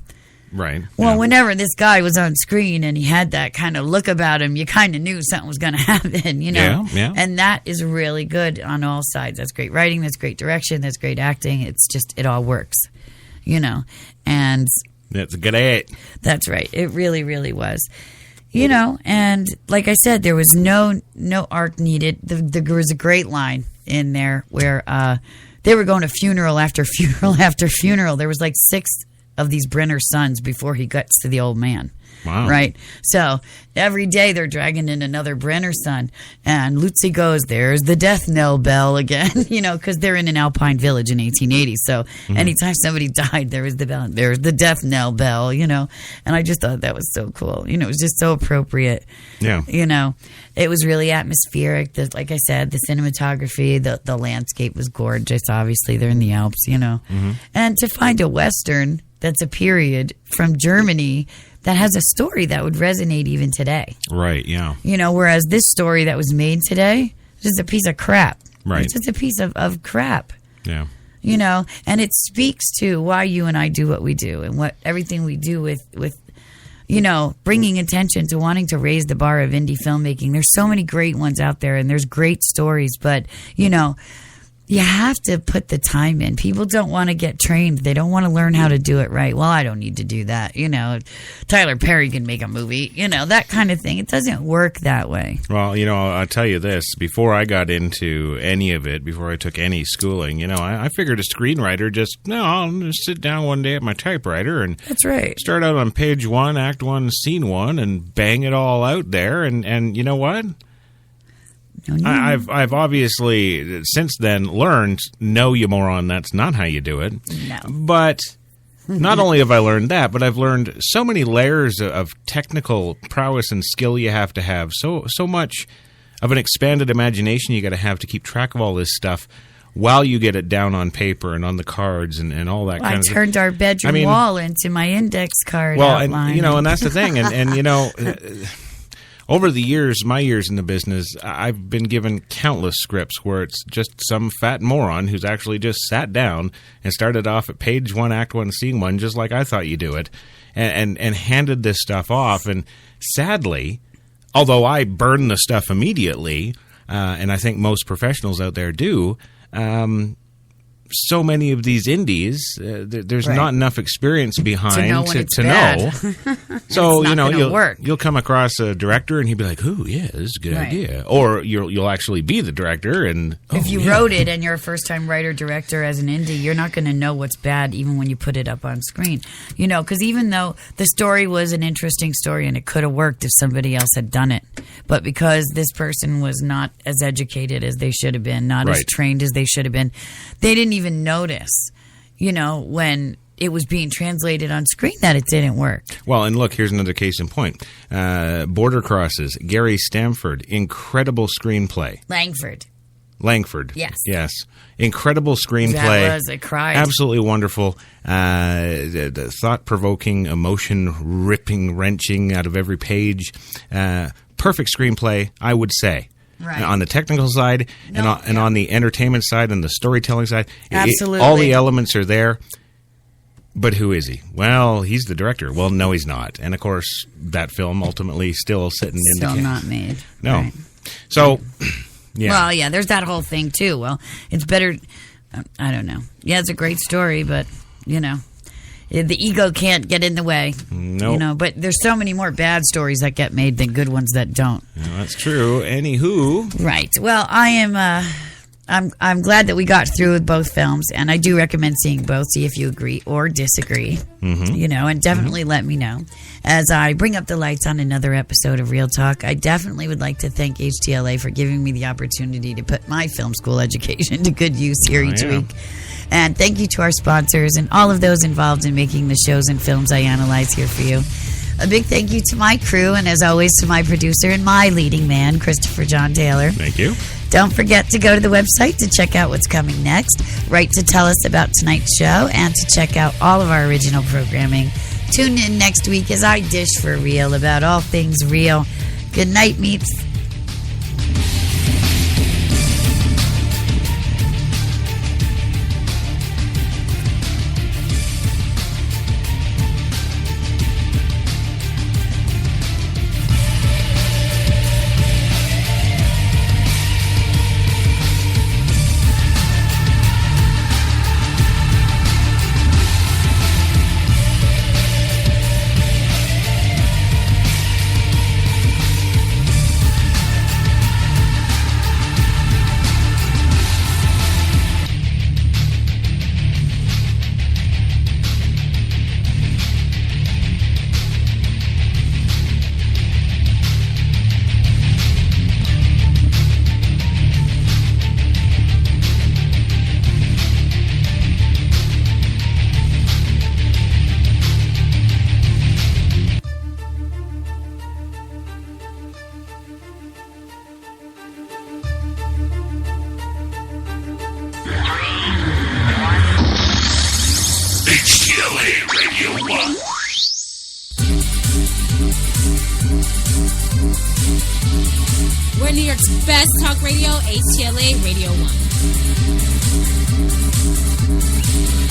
Right. Well, whenever this guy was on screen and he had that kind of look about him, you kind of knew something was going to happen, you know? Yeah. And that is really good on all sides. That's great writing. That's great direction. That's great acting. It's just, it all works, you know? And that's a good act. That's right. It really, really was. You know, and like I said, there was no arc needed. There was a great line in there where they were going to funeral after funeral after funeral. There was like 6 of these Brenner sons before he gets to the old man. Wow. Right? So every day they're dragging in another Brenner son. And Lutzi goes, there's the death knell bell again, you know, because they're in an Alpine village in 1880. So anytime somebody died, there was the bell. There's the death knell bell, you know. And I just thought that was so cool. You know, it was just so appropriate. Yeah. You know, it was really atmospheric. Like I said, the cinematography, the landscape was gorgeous. Obviously, they're in the Alps, you know. And to find a Western that's a period from Germany that has a story that would resonate even today. Right, yeah. You know, whereas this story that was made today is just a piece of crap. Right. It's just a piece of crap. Yeah. You know, and it speaks to why you and I do what we do, and what everything we do with you know, bringing attention to wanting to raise the bar of indie filmmaking. There's so many great ones out there, and there's great stories, but, you know, you have to put the time in. People don't want to get trained. They don't want to learn how to do it right. Well, I don't need to do that. You know, Tyler Perry can make a movie, you know, that kind of thing. It doesn't work that way. Well, you know, I'll tell you this. Before I got into any of it, before I took any schooling, you know, I figured a screenwriter I'll just sit down one day at my typewriter and that's right. Start out on page 1, act 1, scene 1, and bang it all out there. And you know what? I've obviously since then learned, no, you moron, that's not how you do it. No. But not only have I learned that, but I've learned so many layers of technical prowess and skill you have to have. So much of an expanded imagination you got to have to keep track of all this stuff while you get it down on paper and on the cards and all that kind of stuff. I turned our bedroom wall into my index card outline. And, you know, and that's the thing. And you know... Over the years, my years in the business, I've been given countless scripts where it's just some fat moron who's actually just sat down and started off at page 1, act 1, scene 1, just like I thought you do it, and handed this stuff off. And sadly, although I burn the stuff immediately, and I think most professionals out there do, so many of these indies, there's not enough experience behind to know. So you know, you'll come across a director and he'll be like, "Ooh, yeah, this is a good idea," or you'll actually be the director. And if you wrote it and you're a first time writer director as an indie, you're not going to know what's bad even when you put it up on screen. You know, because even though the story was an interesting story and it could have worked if somebody else had done it, but because this person was not as educated as they should have been, not as trained as they should have been, they didn't even notice, you know, when it was being translated on screen that it didn't work. Well, and look, here's another case in point. Border Crosses, Gary Stamford, incredible screenplay. Langford. Yes. Incredible screenplay. That was, I cried. Absolutely wonderful. The thought-provoking, emotion-ripping, wrenching out of every page. Perfect screenplay, I would say. Right. On the technical side and on the entertainment side and the storytelling side. Absolutely. All the elements are there. But who is he? Well, he's the director. Well, no, he's not. And, of course, that film ultimately still sitting in the... Still not made. No. Right. So, yeah. Well, yeah, there's that whole thing, too. Well, it's better... I don't know. Yeah, it's a great story, but, you know... The ego can't get in the way. Nope. You know, but there's so many more bad stories that get made than good ones that don't. Well, that's true. Anywho. Right. Well, I am I'm glad that we got through with both films, and I do recommend seeing both, see if you agree or disagree. You know, and definitely let me know. As I bring up the lights on another episode of Real Talk, I definitely would like to thank HTLA for giving me the opportunity to put my film school education to good use here each week. And thank you to our sponsors and all of those involved in making the shows and films I analyze here for you. A big thank you to my crew, and as always to my producer and my leading man, Christopher John Taylor. Thank you. Don't forget to go to the website to check out what's coming next, write to tell us about tonight's show, and to check out all of our original programming. Tune in next week as I dish for real about all things real. Good night, Meeps. We're New York's best talk radio, HTLA Radio 1.